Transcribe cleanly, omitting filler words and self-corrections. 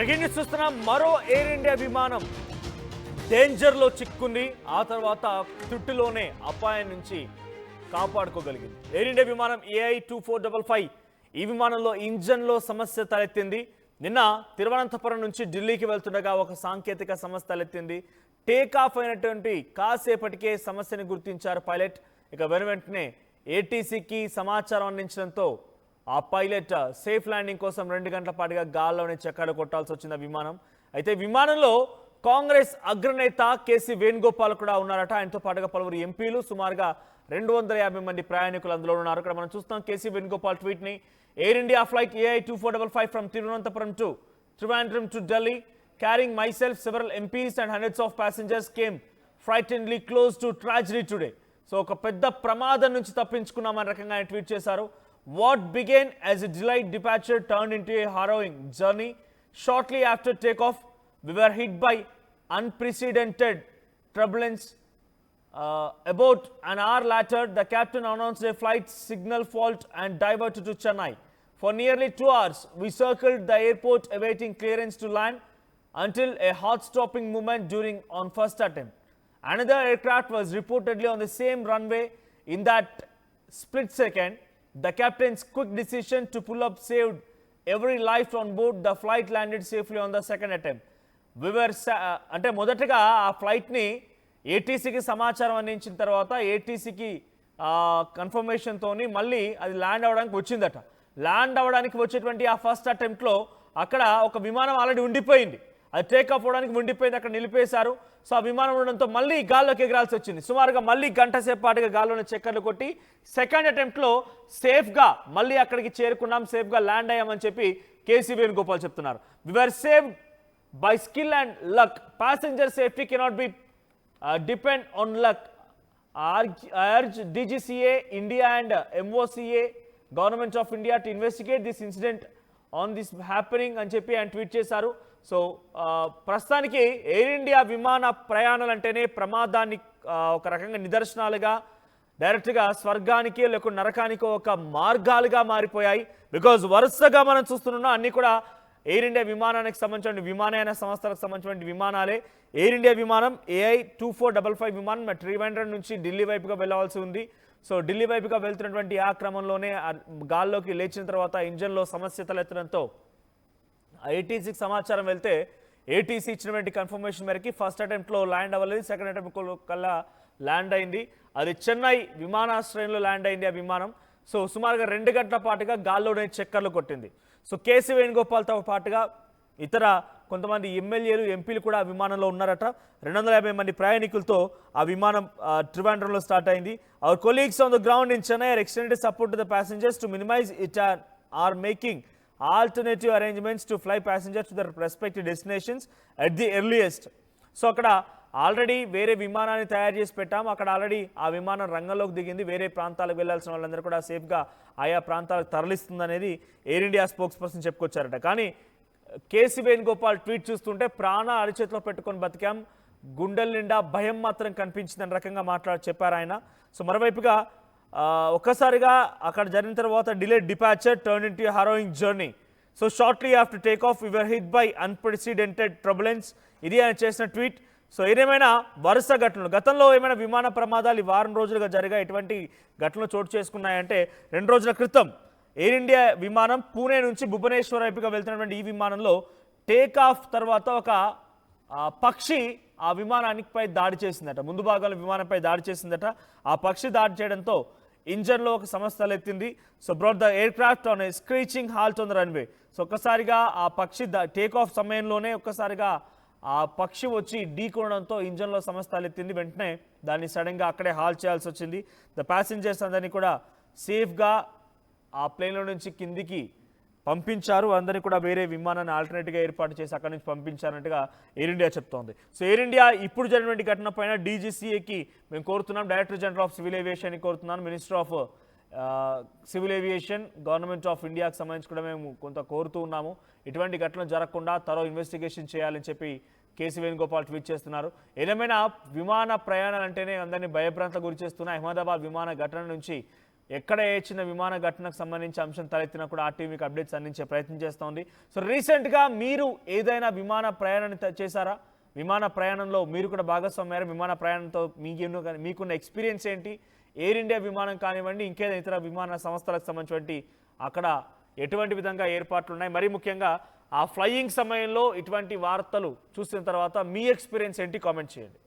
Breaking news చూస్తున్నాం. మరో air India విమానం డేంజర్లో చిక్కుంది. ఆ తర్వాత తుట్టులోనే అపాయం నుంచి కాపాడుకోగలిగింది. ఎయిర్ ఇండియా విమానం AI2455 ఈ విమానంలో ఇంజన్లో సమస్య తలెత్తింది. నిన్న తిరువనంతపురం నుంచి ఢిల్లీకి వెళ్తుండగా ఒక సాంకేతిక సమస్య తలెత్తింది. టేక్ ఆఫ్ అయినటువంటి కాసేపటికే సమస్యని గుర్తించారు పైలట్. ఇక వెంటనే ఏటీసీకి సమాచారం అందించడంతో ఆ పైలట్ సేఫ్ ల్యాండింగ్ కోసం 2 గంటల పాటుగా గాల్లోనే చక్రాలు కొట్టాల్సి వచ్చింది విమానం. అయితే విమానంలో కాంగ్రెస్ అగ్రనేత కేసీ వేణుగోపాల్ కూడా ఉన్నారట. ఆయనతో పాటుగా పలువురు ఎంపీలు, సుమారుగా 250 మంది ప్రయాణికులు అందులో ఉన్నారు. ఇక్కడ మనం చూస్తాం కేసీ వేణుగోపాల్ ట్వీట్ ని. Air India flight AI2455 from Tirunanthapuram to Trivandrum to Delhi, carrying myself, several MPs and hundreds of passengers came frighteningly close to tragedy today. So ఒక పెద్ద ప్రమాదం నుంచి తప్పించుకున్నామని రకంగా ఆయన ట్వీట్ చేశారు. What began as a delayed departure turned into a harrowing journey. Shortly after takeoff, we were hit by unprecedented turbulence. About an hour later, the captain announced a flight signal fault and diverted to Chennai. For nearly 2 hours, we circled the airport awaiting clearance to land until a heart-stopping moment on first attempt. Another aircraft was reportedly on the same runway. In that split second, the captain's quick decision to pull up saved every life on board. The flight landed safely on the second attempt. We were అంటే మొదటగా ఆ ఫ్లైట్ని ఏటీసీకి సమాచారం అందించిన తర్వాత ఏటీసీకి కన్ఫర్మేషన్తోని మళ్ళీ అది land అవ్వడానికి వచ్చిందట. ల్యాండ్ అవ్వడానికి వచ్చేటువంటి ఆ ఫస్ట్ అటెంప్ట్లో అక్కడ ఒక విమానం ఆల్రెడీ ఉండిపోయింది. అది టేక్ ఆఫ్ అవ్వడానికి ఉండిపోయింది, అక్కడ నిలిపేశారు. సో ఆ విమానం ఉండడంతో మళ్ళీ గాల్లోకి ఎగరాల్సి వచ్చింది. సుమారుగా మళ్ళీ గంట సేపు పాటుగా గాల్లోనే చక్కర్లు కొట్టి సెకండ్ అటెంప్ట్లో సేఫ్గా మళ్ళీ అక్కడికి చేరుకున్నాం, సేఫ్గా ల్యాండ్ అయ్యామని చెప్పి కేసీ వేణుగోపాల్ చెప్తున్నారు. We were saved by skill and luck. Passenger safety cannot be depend on luck. Urge DGCA, India and MOCA, Government of India to investigate this incident on this happening అని చెప్పి ఆయన ట్వీట్ చేశారు. So ప్రస్తుతానికి air India విమాన ప్రయాణాలు అంటేనే ప్రమాదాన్ని ఒక రకంగా నిదర్శనాలుగా, డైరెక్ట్గా స్వర్గానికి లేకుంటే నరకానికి ఒక మార్గాలుగా మారిపోయాయి. బికాజ్ వరుసగా మనం చూస్తున్నాం అన్నీ కూడా ఎయిర్ ఇండియా విమానానికి సంబంధించిన విమానయాన సంస్థలకు సంబంధించిన విమానాలే. ఎయిర్ ఇండియా విమానం AI2455 విమానం ట్రివాండ్రం నుంచి ఢిల్లీ వైపుగా వెళ్ళవలసి ఉంది. సో ఢిల్లీ వైపుగా వెళ్తున్నటువంటి ఆ క్రమంలోనే గాల్లోకి లేచిన తర్వాత ఇంజన్లో సమస్య తలెత్తడంతో ఏటీసీకి సమాచారం వెళ్తే ఏటీసీ ఇచ్చినటువంటి కన్ఫర్మేషన్ మేరకి ఫస్ట్ అటెంప్ట్లో ల్యాండ్ అవ్వలేదు, సెకండ్ అటెంప్ట్ కల్లా ల్యాండ్ అయింది. అది చెన్నై విమానాశ్రయంలో ల్యాండ్ అయింది ఆ విమానం. సో సుమారుగా 2 గంటల పాటుగా గాల్లోనే చక్కర్లు కొట్టింది. సో కేసీ వేణుగోపాల్తో పాటుగా ఇతర కొంతమంది ఎమ్మెల్యేలు, ఎంపీలు కూడా ఆ విమానంలో ఉన్నారట. 250 మంది ప్రయాణికులతో ఆ విమానం ట్రివాండ్రంలో స్టార్ట్ అయింది. Our colleagues on the ground in Chennai are extended support to the passengers to minimise it are making alternative arrangements to fly passengers to their respective destinations at the earliest. సో అక్కడ ఆల్రెడీ వేరే విమానాన్ని తయారు చేసి పెట్టాము. అక్కడ already ఆ విమానం రంగంలోకి దిగింది. వేరే ప్రాంతాలకు వెళ్లాల్సిన వాళ్ళందరూ కూడా సేఫ్గా ఆయా ప్రాంతాలకు తరలిస్తుంది అనేది ఎయిర్ ఇండియా స్పోక్స్ పర్సన్ చెప్పుకొచ్చారట. కానీ కేసీ వేణుగోపాల్ ట్వీట్ చూస్తుంటే ప్రాణ అరిచేతిలో పెట్టుకొని బతికాం, గుండెల నిండా భయం మాత్రం కనిపించిందని రకంగా చెప్పారు ఆయన. సో మరోవైపుగా ఒక్కసారిగా అక్కడ జరిగిన తర్వాత delayed departure turn into a harrowing journey. So shortly after take off we were hit by unprecedented turbulence. ఇది ఆయన చేసిన ట్వీట్. సో ఏదేమైనా వరుస ఘటనలు, గతంలో ఏమైనా విమాన ప్రమాదాలు ఈ వారం రోజులుగా జరిగా ఎటువంటి ఘటనలు చోటు చేసుకున్నాయంటే 2 రోజుల క్రితం ఎయిర్ ఇండియా విమానం పూణే నుంచి భువనేశ్వర్ వైపుగా వెళ్తున్నటువంటి ఈ విమానంలో టేక్ ఆఫ్ తర్వాత ఒక పక్షి ఆ విమానానిపై దాడి చేసిందట. ముందు భాగంలో విమానంపై దాడి చేసిందట. ఆ పక్షి దాడి చేయడంతో ఇంజన్లో ఒక సమస్య తలెత్తింది. So brought the aircraft on a screeching halt on the runway. So ఒక్కసారిగా ఆ పక్షి టేక్ ఆఫ్ సమయంలోనే ఒక్కసారిగా ఆ పక్షి వచ్చి ఢీకొనడంతో ఇంజన్లో సమస్య తలెత్తింది. వెంటనే దాన్ని సడన్గా అక్కడే హాల్ చేయాల్సి వచ్చింది. ద ప్యాసింజర్స్ అందరినీ కూడా సేఫ్గా ఆ ప్లేన్లో నుంచి కిందికి పంపించారు. అందరినీ కూడా వేరే విమానాన్ని ఆల్టర్నేట్గా ఏర్పాటు చేసి అక్కడి నుంచి పంపించారన్నట్టుగా ఎయిర్ ఇండియా చెప్తోంది. సో ఎయిర్ ఇండియా ఇప్పుడు జరిగినటువంటి ఘటన పైన డీజీసీఏకి మేము కోరుతున్నాం, డైరెక్టర్ జనరల్ ఆఫ్ సివిల్ ఏవియేషన్ని కోరుతున్నాను, minister of civil aviation, government of ఇండియాకి సంబంధించి కూడా మేము కొంత కోరుతూ ఉన్నాము. ఇటువంటి ఘటనలు జరగకుండా త్వరగా ఇన్వెస్టిగేషన్ చేయాలని చెప్పి కేసీ వేణుగోపాల్ ట్వీట్ చేస్తున్నారు. ఏదేమైనా విమాన ప్రయాణాలు అంటేనే అందరినీ భయభ్రాంతకు గురి చేస్తున్న అహ్మదాబాద్ విమాన ఘటన నుంచి ఎక్కడ ఏ చిన్న విమాన ఘటనకు సంబంధించి అంశం తలెత్తినా కూడా ఆర్టీవీ మీకు అప్డేట్స్ అందించే ప్రయత్నం చేస్తోంది. సో రీసెంట్గా మీరు ఏదైనా విమాన ప్రయాణం చేశారా? విమాన ప్రయాణంలో మీరు కూడా భాగస్వామ్యారు. విమాన ప్రయాణంతో మీకున్న ఎక్స్పీరియన్స్ ఏంటి? ఎయిర్ ఇండియా విమానం కానివ్వండి, ఇంకేదైనా ఇతర విమాన సంస్థలకు సంబంధించినటువంటి అక్కడ ఎటువంటి విధంగా ఏర్పాట్లు ఉన్నాయి? మరీ ముఖ్యంగా ఆ ఫ్లయింగ్ సమయంలో ఇటువంటి వార్తలు చూసిన తర్వాత మీ ఎక్స్పీరియన్స్ ఏంటి? కామెంట్ చేయండి.